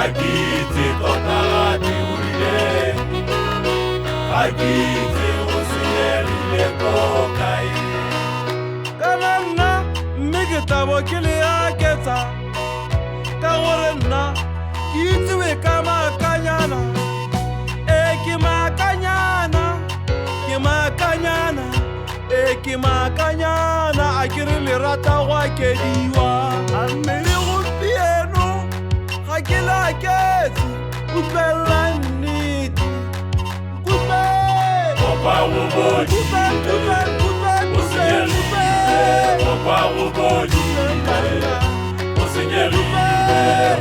Akitse kotagati urile Akitse usinyelile kokai Kanana migitabo kili aketa Kawarena Itwe kama kanyana Kima kanyana Kima kanyana Kima kanyana Akirili rata wake diwa Amiri upieno Hakila kezi Upela niti Kupe Opa uboji Opa uboji Usinyelile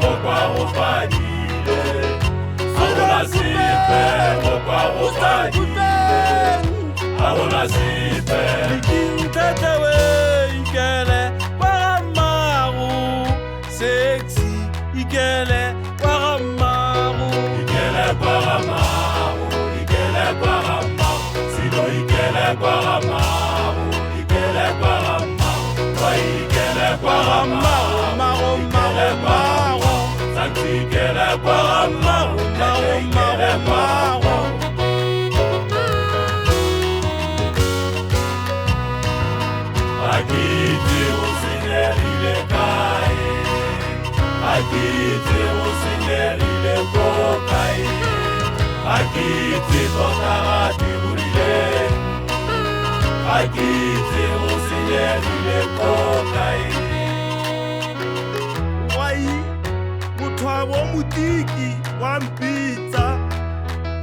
Opa upadile Ahona sipe Opa upadile Ahona sipe Ikintetewe ikele Paramaru Sexy ikele Paramaru Ikele paramaru Ikele paramaru Sino ikele paramaru Ikele paramaru Toi ikele paramaru Maro maro maro Santi ikele paramaru Maro maro maro Akitse usinyelile kai Akitse usinyelile kokai Akitse kotagati urile Akitse usinyelile kokai Wai Mutwabo mutiki Wampita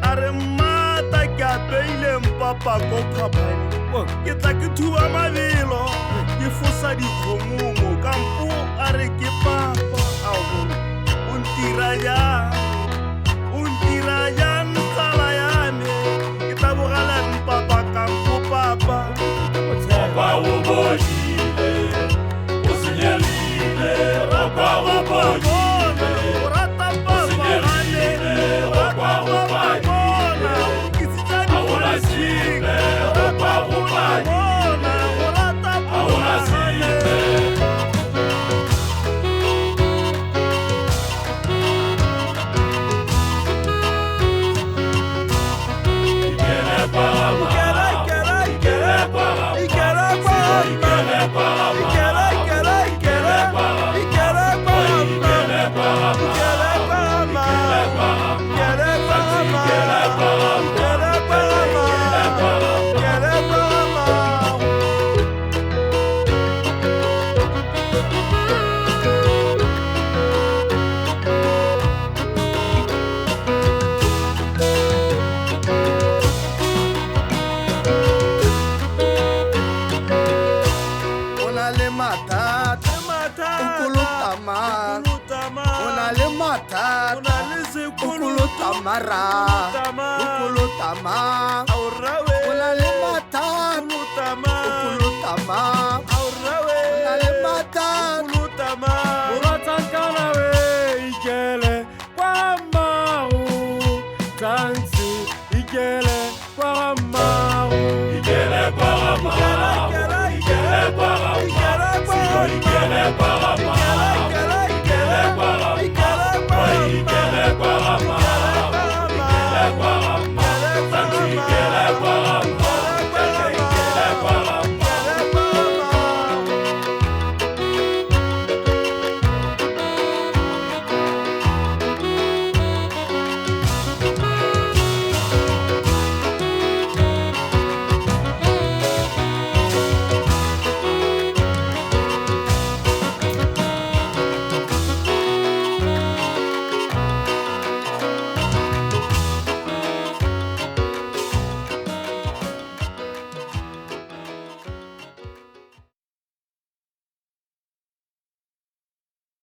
Are mata Kabeile mpapa kokapani Ke tla ke thuba mabelo Ke fosa dikgomomo Kampo are ke papa Untira jang Tsala yame Ke tla bogala mpapa Kampo papa Opa ubojile Usinyelile Opa ubojile Usinyelile Opa upadile Ahona sipe Opa upadile Ahona sipe Ikele paramaru Ikele paramaru Ikele paramaru Ikele paramaru Ikele paramaru Tamara, Ukulutama, Aurawe, Ulalema Tam, Ukulutama,